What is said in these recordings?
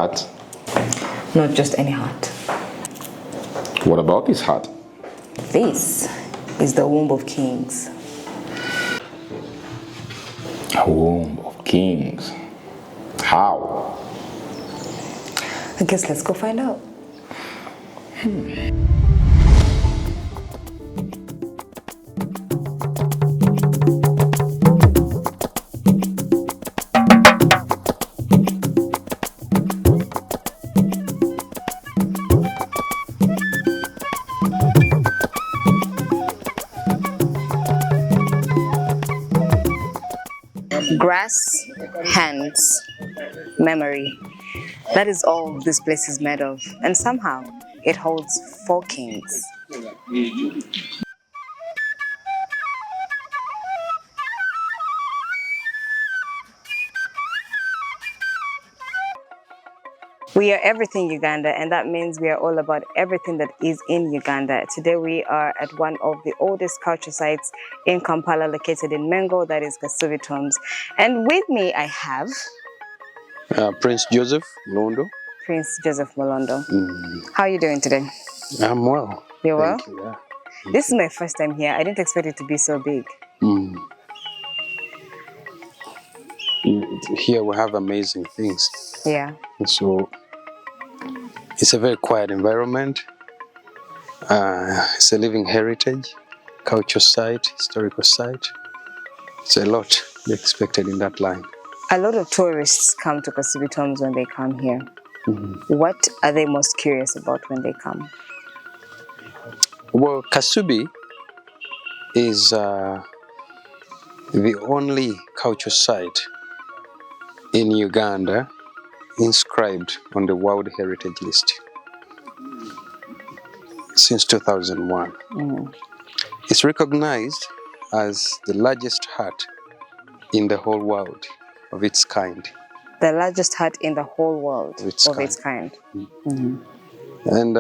hut? Not just any hut. What about this hut? This is the womb of kings. A womb of kings. How? I guess let's go find out. Grass, hands, memory. That is all this place is made of. And somehow it holds 4 kings. We are everything Uganda, and that means we are all about everything that is in Uganda. Today we are at one of the oldest culture sites in Kampala, located in Mengo, that is Kasubi Tombs. And with me I have Prince Joseph Londo. Prince Joseph Molondo. How are you doing today? I'm well. You're well? Thank you, yeah. This is my first time here. I didn't expect it to be so big. Here we have amazing things. Yeah. So it's a very quiet environment. It's a living heritage, culture site, historical site. It's a lot to be expected in that line. A lot of tourists come to Kasubi Tombs when they come here. What are they most curious about when they come? Well, Kasubi is the only culture site in Uganda inscribed on the World Heritage List since 2001. It's recognized as the largest hut in the whole world of its kind. The largest hut in the whole world of its kind. And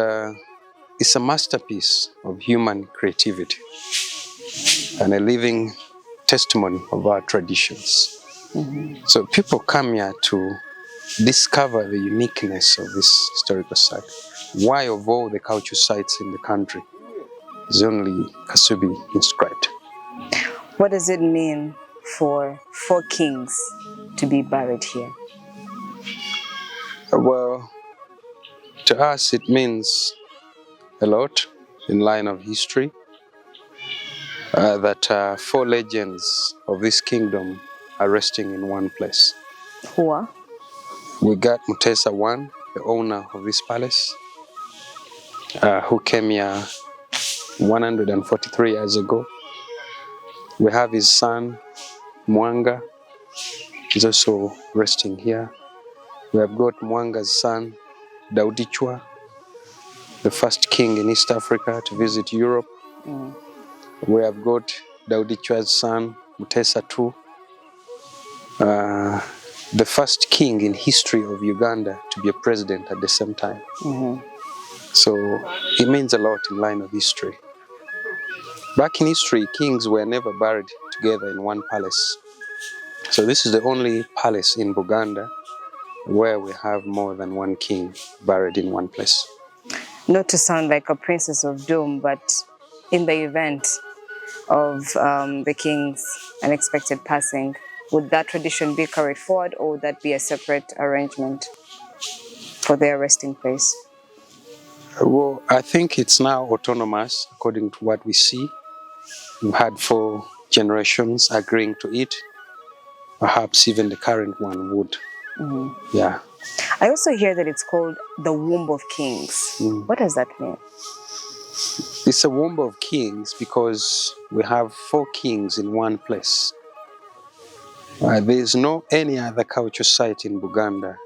it's a masterpiece of human creativity and a living testimony of our traditions. So people come here to discover the uniqueness of this historical site. Why of all the culture sites in the country is only Kasubi inscribed. What does it mean for 4 kings to be buried here? Well, to us it means a lot in line of history, that 4 legends of this kingdom are resting in one place. Who are? We got Mutesa I, the owner of this palace, who came here 143 years ago. We have his son, Mwanga, he's also resting here. We have got Mwanga's son, Daudichwa, the first king in East Africa to visit Europe. We have got Daudichwa's son, Mutesa II, the first king in history of Uganda to be a president at the same time. So it means a lot in line of history. Back in history, kings were never buried together in one palace. So this is the only palace in Buganda where we have more than one king buried in one place. Not to sound like a princess of doom, but in the event of the king's unexpected passing, would that tradition be carried forward, or would that be a separate arrangement for their resting place? Well, I think it's now autonomous according to what we see. We've had 4 generations agreeing to it. Perhaps even the current one would. Yeah. I also hear that it's called the Womb of Kings. What does that mean? It's a womb of kings because we have 4 kings in one place. There's no any other culture site in Buganda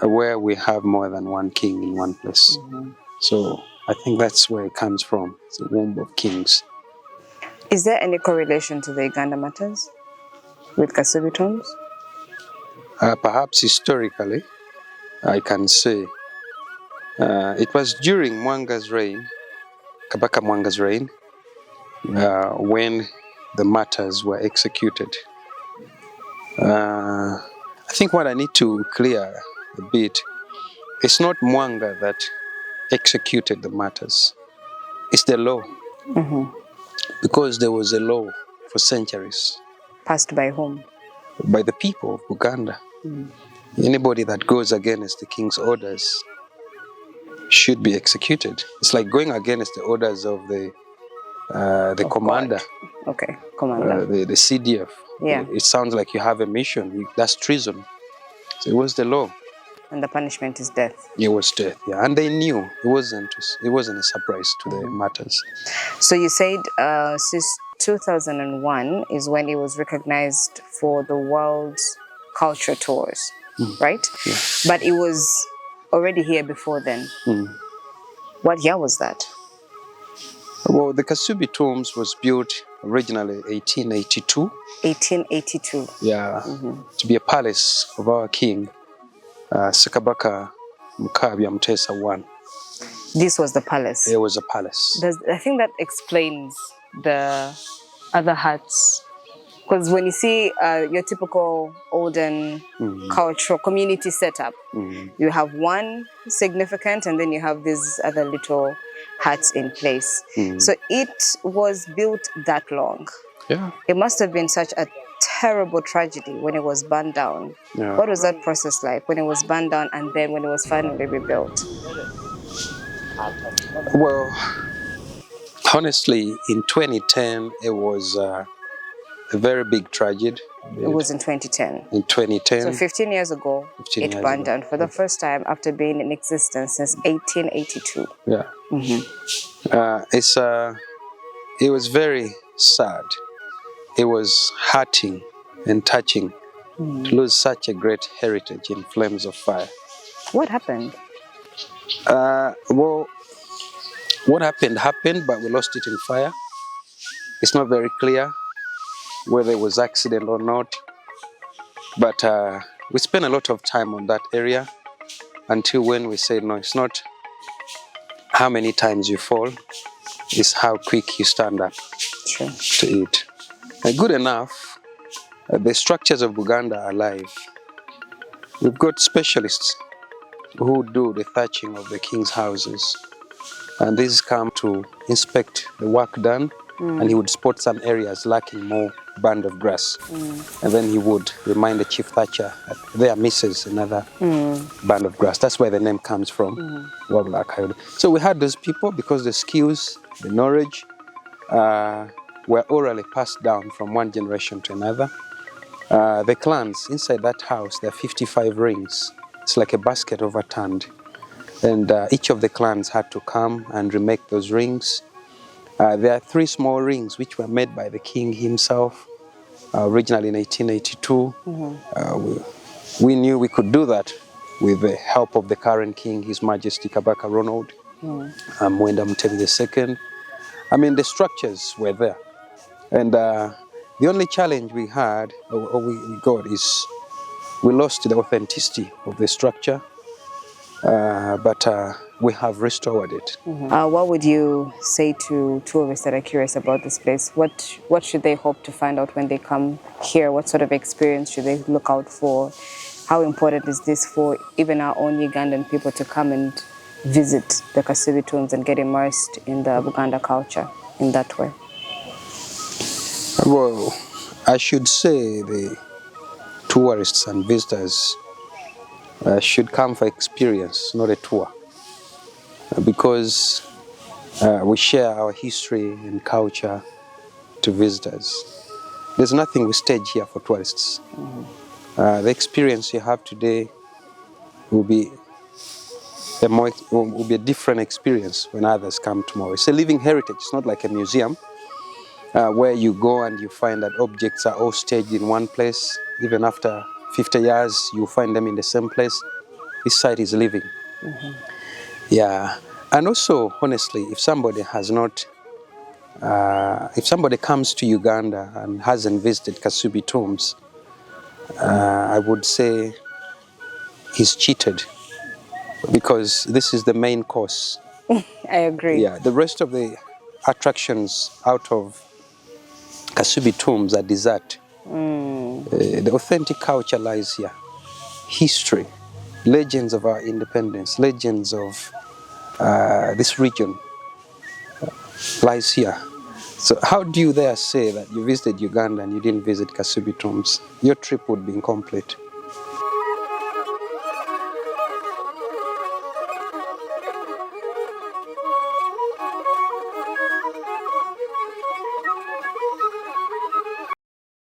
where we have more than one king in one place. So I think that's where it comes from. It's a womb of kings. Is there any correlation to the Uganda matters with Kasubi Tombs? Perhaps historically, I can say it was during Mwanga's reign, Kabaka Mwanga's reign, when the martyrs were executed. I think what I need to clear a bit, it's not Mwanga that executed the matters. It's the law. Because there was a law for centuries. Passed by whom? By the people of Buganda. Anybody that goes against the king's orders should be executed. It's like going against the orders of the commander. God. Okay, commander. The CDF. Yeah. It sounds like you have a mission. That's treason. So it was the law. And the punishment is death. It was death, yeah. And they knew it wasn't a surprise to the matters. So you said since 2001 is when it was recognized for the World Culture Tours, right? Yeah. But it was already here before then. What year was that? Well, the Kasubi Tombs was built originally 1882. 1882. Yeah, to be a palace of our king, Sekabaka Mukabya Mutesa I. This was the palace. It was a palace. I think that explains the other huts. Because when you see your typical olden cultural community setup, you have one significant and then you have these other little huts in place. So it was built that long. Yeah. It must have been such a terrible tragedy when it was burned down. Yeah. What was that process like when it was burned down and then when it was finally rebuilt? Well, honestly, in 2010, it was a very big tragedy. It was in 2010. In 2010. So 15 years ago, 15 it years burned ago. down for the first time after being in existence since 1882. Yeah. It was very sad. It was hurting and touching to lose such a great heritage in flames of fire. What happened? Well, what happened, but we lost it in fire. It's not very clear whether it was accident or not. But we spent a lot of time on that area until when we said, no, it's not how many times you fall, it's how quick you stand up to it. Good enough, the structures of Buganda are alive. We've got specialists who do the thatching of the king's houses. And these come to inspect the work done, and he would spot some areas lacking more band of grass. And then he would remind the chief thatcher that there misses another band of grass. That's where the name comes from. So we had those people because the skills, the knowledge were orally passed down from one generation to another. The clans inside that house, there are 55 rings. It's like a basket overturned. And each of the clans had to come and remake those rings. There are 3 small rings which were made by the king himself, originally in 1882. We knew we could do that with the help of the current king, His Majesty Kabaka Ronald, Mwenda Mutebi II. I mean, the structures were there. And the only challenge we had, or we got, is we lost the authenticity of the structure. But we have restored it. What would you say to tourists that are curious about this place? What should they hope to find out when they come here? What sort of experience should they look out for? How important is this for even our own Ugandan people to come and visit the Kasubi Tombs and get immersed in the Buganda culture in that way? Well, I should say the tourists and visitors should come for experience, not a tour, because we share our history and culture to visitors. There's nothing we stage here for tourists. The experience you have today will be a different experience when others come tomorrow. It's a living heritage. It's not like a museum where you go and you find that objects are all staged in one place. Even after 50 years, you find them in the same place. This site is living. Yeah. And also, honestly, if somebody has not, if somebody comes to Uganda and hasn't visited Kasubi Tombs, I would say he's cheated, because this is the main course. I agree. Yeah, the rest of the attractions out of Kasubi Tombs are dessert. The authentic culture lies here. History, legends of our independence, legends of this region lies here. So how do you there say that you visited Uganda and you didn't visit Kasubi Tombs? Your trip would be incomplete.